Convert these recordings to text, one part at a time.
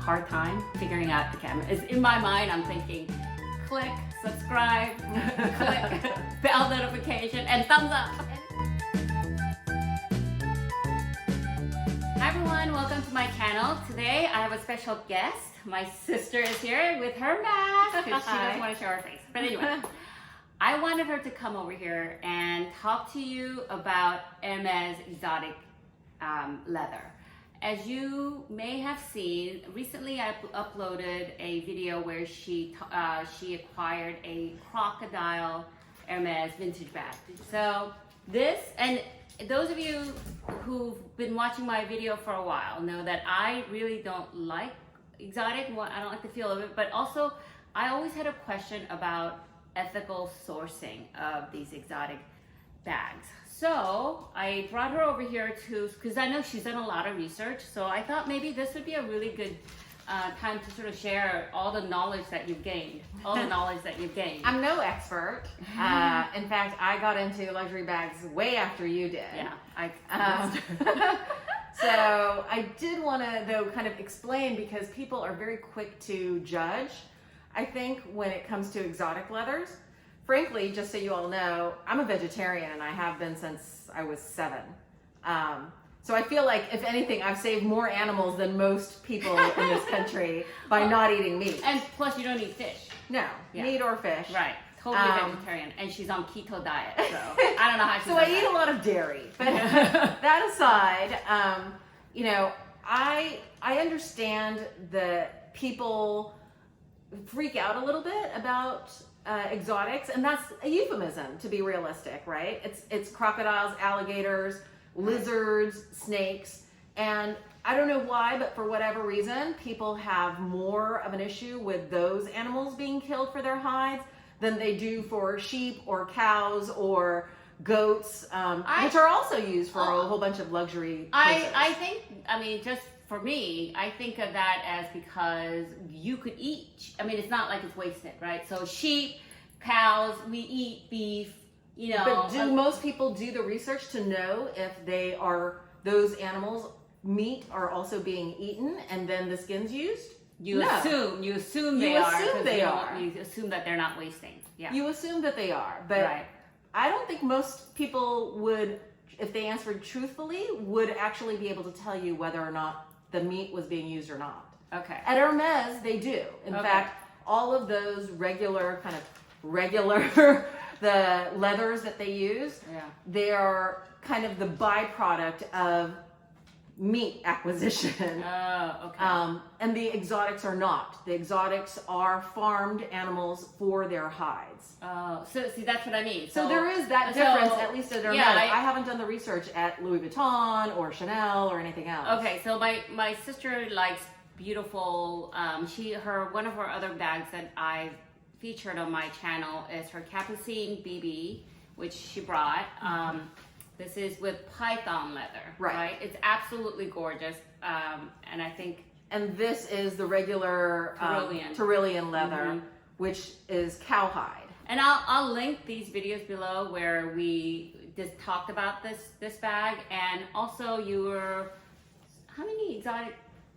hard time figuring out the camera. It's in my mind, I'm thinking, click, subscribe, click, bell notification, and thumbs up. Hi everyone, welcome to my channel. Today I have a special guest. My sister is here with her mask because she doesn't want to show her face. But anyway, I wanted her to come over here and talk to you about Hermes exotic leather. As you may have seen, recently I uploaded a video where she acquired a crocodile Hermes vintage bag. So this, and those of you who've been watching my video for a while know that I really don't like exotic. I don't like the feel of it, but also I always had a question about ethical sourcing of these exotic bags. So I brought her over here because I know she's done a lot of research. So I thought maybe this would be a really good time to sort of share all the knowledge that you've gained. I'm no expert. In fact, I got into luxury bags way after you did. Yeah, So I did want to, though, kind of explain, because people are very quick to judge, I think, when it comes to exotic leathers. Frankly, just so you all know, I'm a vegetarian and I have been since I was 7. So I feel like, if anything, I've saved more animals than most people in this country by not eating meat. And plus you don't eat fish. No, meat or fish. Right, totally vegetarian. And she's on keto diet, so I don't know how she's So I eat a lot of dairy. But that aside, you know, I understand that people freak out a little bit about exotics, and that's a euphemism, to be realistic, right? It's crocodiles, alligators, lizards, snakes, and I don't know why, but for whatever reason, people have more of an issue with those animals being killed for their hides than they do for sheep or cows or goats, which are also used for a whole bunch of luxury purposes. I think, I mean, just for me, I think of that as because you could eat, I mean, it's not like it's wasted, right? So sheep, cows, we eat beef, you know. But do most people do the research to know if those animals' meat are also being eaten and then the skin's used? You assume they are. You assume that they're not wasting. Yeah. You assume that they are, but I don't think most people would, if they answered truthfully, would actually be able to tell you whether or not the meat was being used or not. Okay. At Hermes, they do. In fact, all of those regular, the leathers that they use, they are kind of the byproduct of meat acquisition. Oh, okay. And the exotics are not. The exotics are farmed animals for their hides. Oh, so see, that's what I mean. So there is that difference, at least at Hermes. I haven't done the research at Louis Vuitton or Chanel or anything else. Okay, so my sister likes beautiful, one of her other bags that I featured on my channel is her Capucine BB, which she brought. This is with python leather, right? It's absolutely gorgeous, and I think... And this is the regular Tyrolean leather, which is cowhide. And I'll link these videos below where we just talked about this bag, and also how many exotic...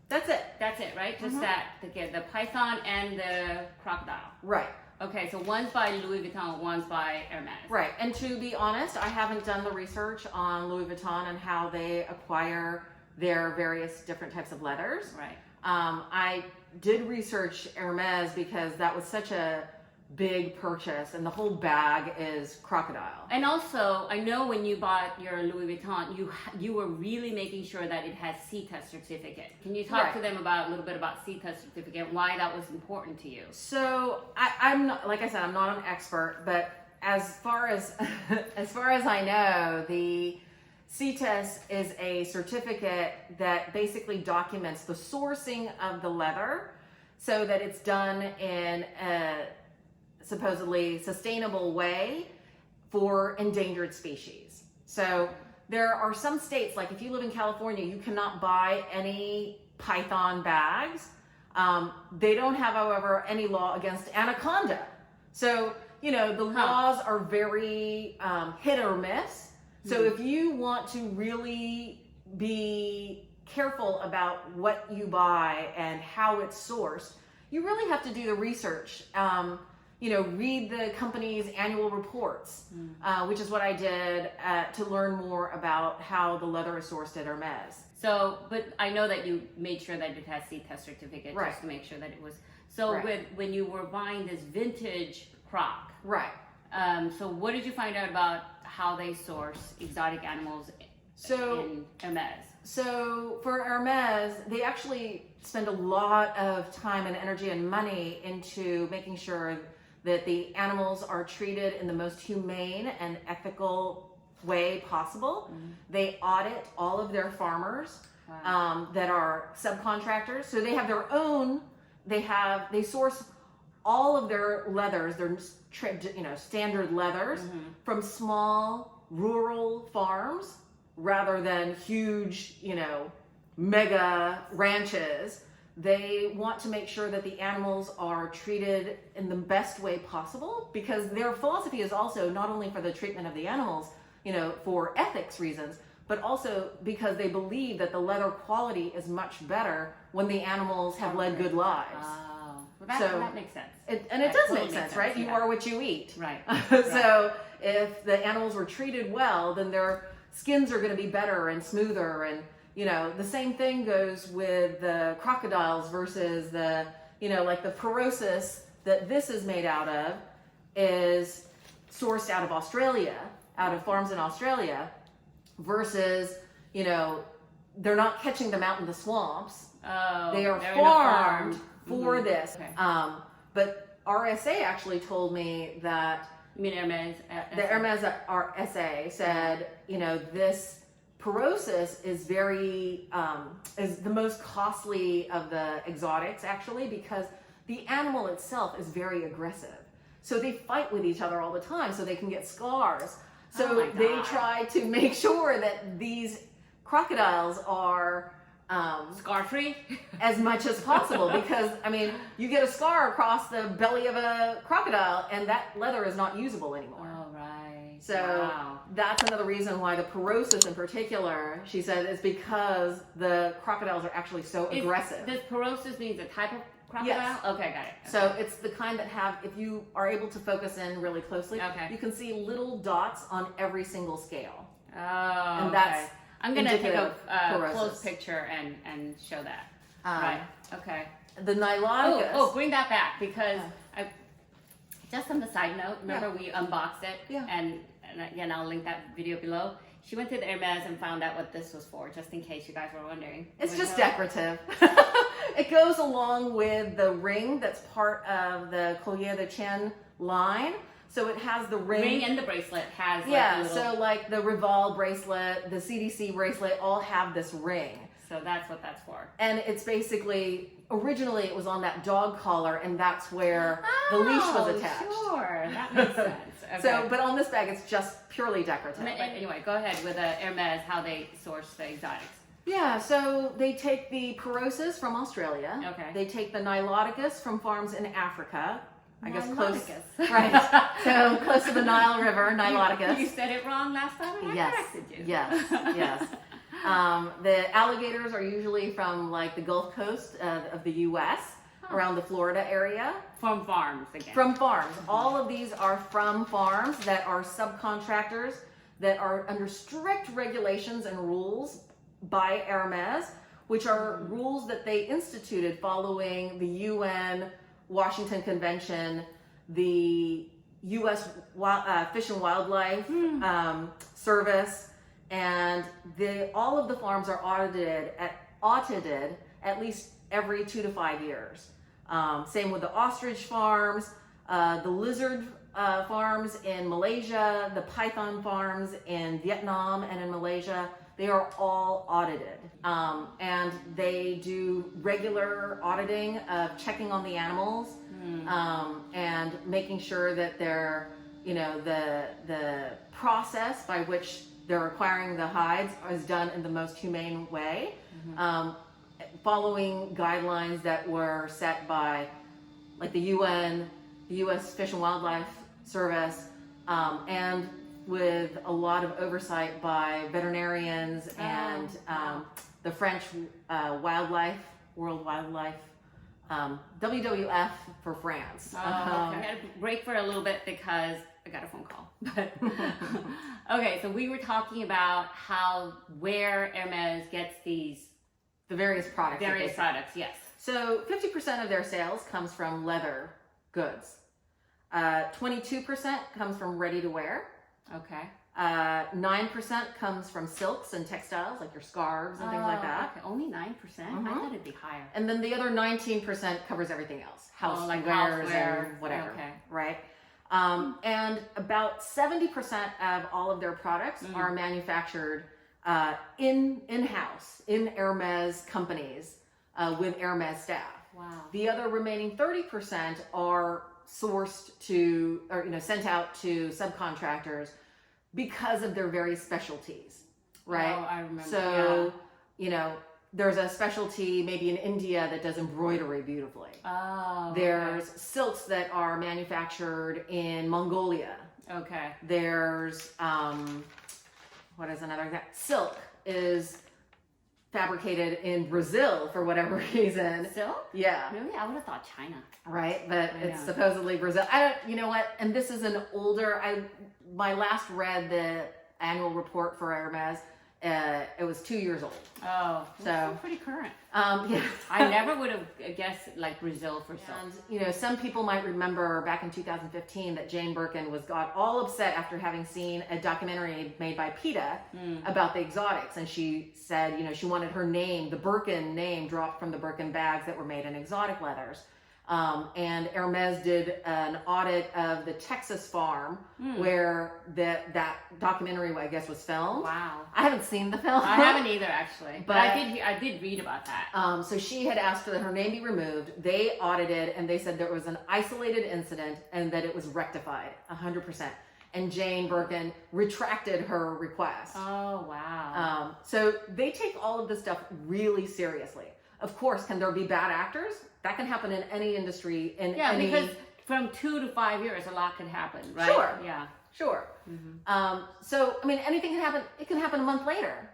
That's it, right? Just that, the python and the crocodile. Right. Okay, so one's by Louis Vuitton, one's by Hermes. Right, and to be honest, I haven't done the research on Louis Vuitton and how they acquire their various different types of leathers. Right. I did research Hermes because that was such a big purchase, and the whole bag is crocodile. And also, I know when you bought your Louis Vuitton, you were really making sure that it had CETA certificate. Can you talk to them a little bit about CETA certificate, why that was important to you? So I'm not, like I said, I'm not an expert, but as far as I know, the CETA is a certificate that basically documents the sourcing of the leather so that it's done in a supposedly sustainable way for endangered species. So there are some states, like if you live in California, you cannot buy any python bags. They don't have, however, any law against anaconda. So, you know, the laws are very hit or miss. So if you want to really be careful about what you buy and how it's sourced, you really have to do the research. Read the company's annual reports, which is what I did to learn more about how the leather is sourced at Hermes. So, but I know that you made sure that it has C-test certificate Right. just to make sure that it was. So Right. when you were buying this vintage croc, Right. so what did you find out about how they source exotic animals in Hermes? So for Hermes, they actually spend a lot of time and energy and money into making sure that the animals are treated in the most humane and ethical way possible. They audit all of their farmers that are subcontractors. So they have their own, they source all of their leathers, their standard leathers from small rural farms rather than huge, mega ranches. They want to make sure that the animals are treated in the best way possible, because their philosophy is also not only for the treatment of the animals, for ethics reasons, but also because they believe that the leather quality is much better when the animals have led good lives. Oh, well, that makes sense. It That does totally make sense, makes right? sense, You yeah. are what you eat. Right. So if the animals were treated well, then their skins are going to be better and smoother. And, the same thing goes with the crocodiles versus the, like the porosis that this is made out of is sourced out of Australia, out of farms in Australia, versus, they're not catching them out in the swamps. Oh, They are they're in a farm. farmed for this. Okay. But RSA actually told me that You mean Hermes? the Hermes RSA said, this porosis is is the most costly of the exotics, actually, because the animal itself is very aggressive. So they fight with each other all the time so they can get scars. So Oh my they God. try to make sure that these crocodiles are Scar-free? as much as possible, because you get a scar across the belly of a crocodile and that leather is not usable anymore. Oh, right. So Wow. that's another reason why the porosis in particular, she said, is because the crocodiles are actually so aggressive. Does porosis means a type of crocodile? Yes. Okay, got it. So it's the kind that have, if you are able to focus in really closely, Okay. you can see little dots on every single scale. Oh, And okay. that's I'm gonna take indicative a porosis. close picture and show that. Right. Okay. The Niloticus. Oh, bring that back, because just on the side note, remember we unboxed it, Yeah. and again I'll link that video below. She went to the Hermes and found out what this was for, just in case you guys were wondering. It's You just know? decorative. It goes along with the ring that's part of the Collier de Chien line. So it has the Ring and the bracelet has like yeah, a little, so like the Rival bracelet, the CDC bracelet, all have this ring. so that's what that's for. And it's basically, originally it was on that dog collar, and that's where the leash was attached. Sure, that makes sense. Okay. So, but on this bag, it's just purely decorative. Anyway, go ahead with Hermes, how they source the exotics. Yeah, so they take the porosis from Australia. Okay. They take the Niloticus from farms in Africa. I guess close, Niloticus. right? So close to the Nile River, Niloticus. You said it wrong last time, and I Yes, corrected you. yes, yes. The alligators are usually from like the Gulf Coast of the U.S., around the Florida area. From farms again. From farms. All of these are from farms that are subcontractors that are under strict regulations and rules by Hermes, which are rules that they instituted following the UN Washington Convention, the U.S. Fish and Wildlife Service, and all of the farms are audited at least every 2 to 5 years. Same with the ostrich farms, the lizard farms in Malaysia, the python farms in Vietnam and in Malaysia. They are all audited, and they do regular auditing of checking on the animals and making sure that they're, the process by which they're acquiring the hides is done in the most humane way, following guidelines that were set by, like the UN, the U.S. Fish and Wildlife Service, and with a lot of oversight by veterinarians and the French Wildlife, World Wildlife, WWF for France. Oh, okay. I had to break for a little bit because I got a phone call. But okay, so we were talking about where Hermes gets the various products. Various products, yes. So 50% of their sales comes from leather goods. 22% comes from ready to wear. Okay. 9% comes from silks and textiles, like your scarves and things like that. Okay. Only 9%? I thought it'd be higher. And then the other 19% covers everything else. Like housewares houseware and whatever. Okay. Right? And about 70% of all of their products are manufactured in-house, in Hermes companies, with Hermes staff. Wow. The other remaining 30% are sourced to, or sent out to subcontractors because of their various specialties, right? Oh, I remember. So, there's a specialty maybe in India that does embroidery beautifully. Oh. There's silks that are manufactured in Mongolia. Okay. There's what is another example? Silk is fabricated in Brazil for whatever reason. Silk? Yeah. Really? I would have thought China. Right, but it's supposedly Brazil. You know what? And this is an older. My last read the annual report for Hermes. It was 2 years old. Oh, so still pretty current. Yeah. I never would have guessed like Brazil for silk. And some people might remember back in 2015 that Jane Birkin got all upset after having seen a documentary made by PETA about the exotics, and she said, she wanted her name, the Birkin name, dropped from the Birkin bags that were made in exotic leathers. And Hermes did an audit of the Texas farm where that documentary, I guess, was filmed. Wow. I haven't seen the film. I haven't either, actually. But I did read about that. So she had asked that her name be removed. They audited and they said there was an isolated incident and that it was rectified 100%. And Jane Birkin retracted her request. Oh, wow. So they take all of this stuff really seriously. Of course, can there be bad actors? That can happen in any industry. Because from 2 to 5 years, a lot can happen, right? Sure. Yeah. Sure. So, anything can happen. It can happen a month later.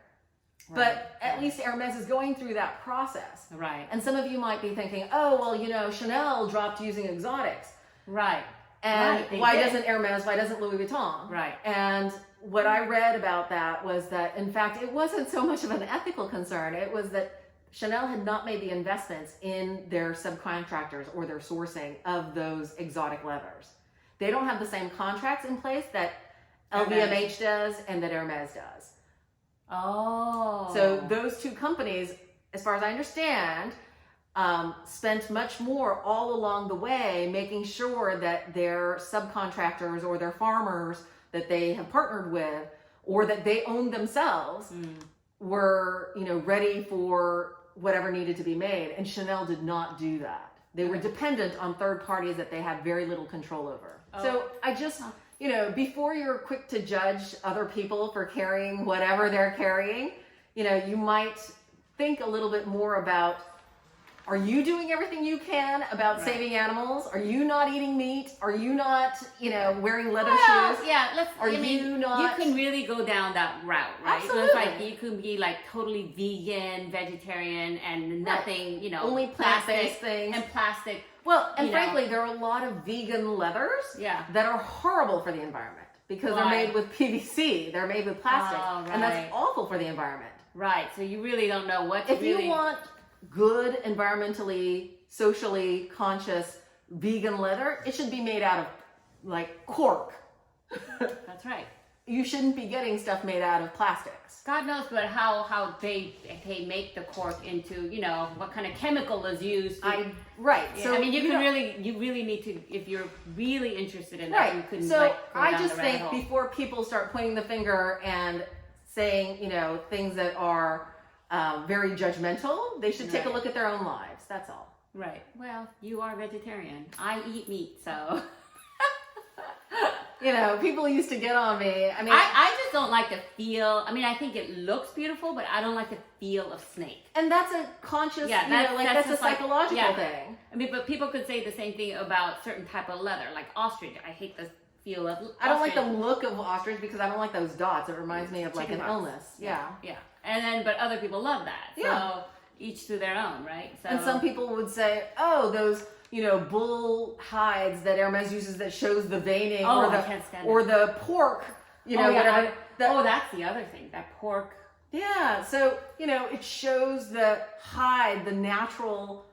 Right. But at least Hermes is going through that process. Right. And some of you might be thinking, oh, well, Chanel dropped using exotics. Right. And why doesn't Hermes, why doesn't Louis Vuitton? Right. And what I read about that was that, in fact, it wasn't so much of an ethical concern. It was that Chanel had not made the investments in their subcontractors or their sourcing of those exotic leathers. They don't have the same contracts in place that LVMH does and that Hermes does. Oh. So those two companies, as far as I understand, spent much more all along the way making sure that their subcontractors or their farmers that they have partnered with or that they own themselves were, ready for whatever needed to be made. And Chanel did not do that. They were dependent on third parties that they had very little control over. Oh. So I just, before you're quick to judge other people for carrying whatever they're carrying, you might think a little bit more about, are you doing everything you can about saving animals? Are you not eating meat? Are you not, wearing leather shoes? Yeah, you can really go down that route, right? Absolutely. So it's like you can be like totally vegan, vegetarian, and nothing, only plant-based things and plastic. Well, and frankly, there are a lot of vegan leathers that are horrible for the environment because they're made with PVC. They're made with plastic, and that's awful for the environment. Right. So you really don't know what. If you want good, environmentally, socially conscious vegan leather, it should be made out of like cork. That's right. You shouldn't be getting stuff made out of plastics. God knows, but how they make the cork into, what kind of chemical is used. Right. Yeah, so you really need to, if you're really interested in that, you couldn't. So I just think before people start pointing the finger and saying, things that are very judgmental, they should take a look at their own lives. That's all. Right. Well, you are vegetarian. I eat meat, so. People used to get on me. I just don't like the feel. I think it looks beautiful, but I don't like the feel of snake. And that's a conscious, that's a psychological thing. But people could say the same thing about certain type of leather, like ostrich. I hate the feel of I don't like the ostrich. look of ostrich because I don't like those dots. It reminds me of like an Chicken pox. illness. Yeah. Yeah. And then, but other people love that. Yeah. So each to their own, right? So, And some people would say, oh, those, bull hides that Hermes uses that shows the veining Oh, or I the can't stand or it. the pork, yeah, whatever. that's the other thing. That pork. Yeah, so it shows the hide, the natural,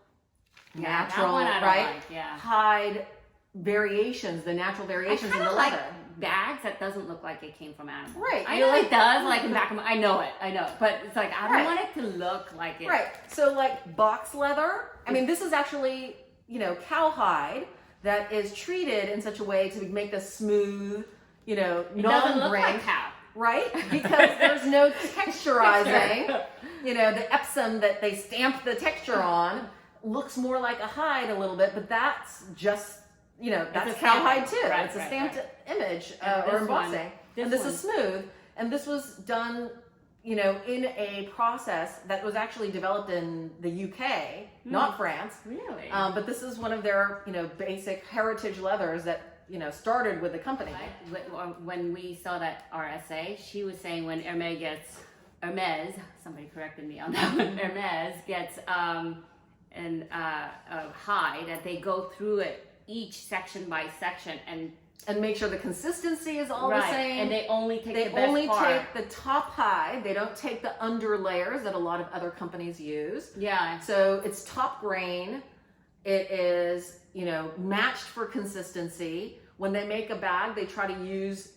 That one I don't right? like, yeah. Hide variations, the natural I variations in kind the of leather. like bags that doesn't look like it came from animals. Right. I You know like- it does, like in back of my, I know it, but it's like, I don't Right. want it to look like it. Right. So like box leather, I mean, this is actually, cowhide that is treated in such a way to make this smooth, It doesn't look non-grain, like cow. right? Because there's no texturizing. The Epsom that they stamp the texture on looks more like a hide a little bit, but that's just, that's a cowhide stamping. too. Right, it's a right, stamped right. image And or this embossing. one- And this this is smooth. And this was done, in a process that was actually developed in the UK, not France. Really? But this is one of their, basic heritage leathers that, started with the company. When we saw that RSA, she was saying when Hermes, somebody corrected me on that one, Hermes gets a hide, that they go through it each section by section And make sure the consistency is all the right, same. and they only take They the best only part. take the top hide. They don't take the under layers that a lot of other companies use. Yeah. So it's top grain. It is, matched for consistency. When they make a bag, they try to use,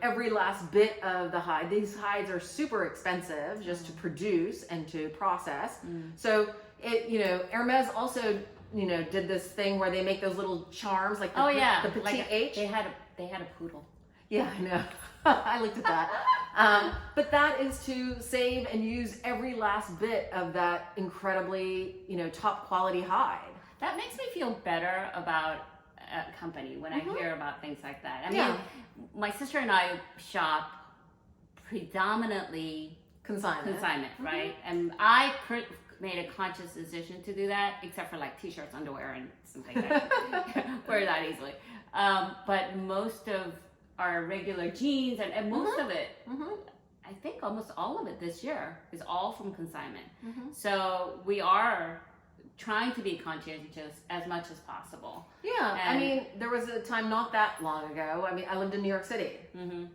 every last bit of the hide. These hides are super expensive just to produce and to process. So Hermes also, did this thing where they make those little charms, like the, the petite like H. They had a poodle. Yeah, I know. I looked at that. But that is to save and use every last bit of that incredibly, top quality hide. That makes me feel better about a company when I hear about things like that. I mean, Yeah. my sister and I shop predominantly Consignment. right? And I made a conscious decision to do that, except for like t-shirts, underwear, and something like that. Wear that easily. But most of our regular jeans and most of it, I think almost all of it this year is all from consignment. So we are trying to be conscientious as much as possible. Yeah, And- I mean, there was a time not that long ago. I mean, I lived in New York City.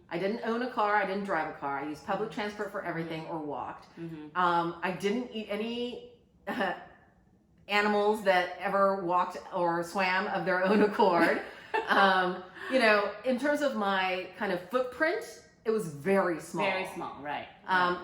I didn't own a car. I didn't drive a car. I used public transport for everything or walked. I didn't eat any animals that ever walked or swam of their own accord. In terms of my kind of footprint, it was very small. Very small, right?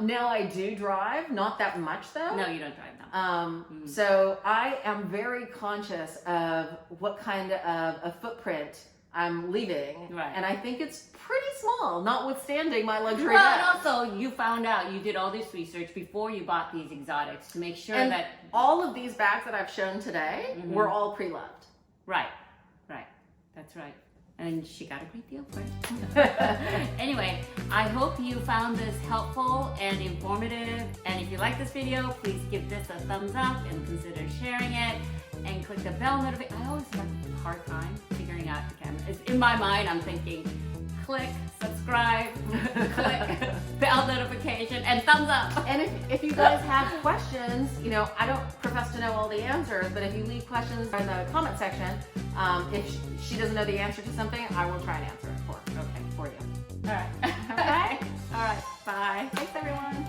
Now I do drive, not that much though. No, you don't drive now. So I am very conscious of what kind of a footprint I'm leaving. Right. And I think it's pretty small, notwithstanding my luxury Well, bag. and also you found out, you did all this research before you bought these exotics to make sure And that all of these bags that I've shown today were all pre-loved. right, that's right. And she got a great deal for it. Anyway, I hope you found this helpful and informative. And if you like this video, please give this a thumbs up and consider sharing it. And click the bell notification. I always have a hard time figuring out the camera. It's in my mind, I'm thinking, click, subscribe, click, bell notification, and thumbs up. And if you guys have questions, I don't profess to know all the answers, but if you leave questions in the comment section, if she doesn't know the answer to something, I will try and answer it for you. All right. All right. Bye. Thanks, everyone.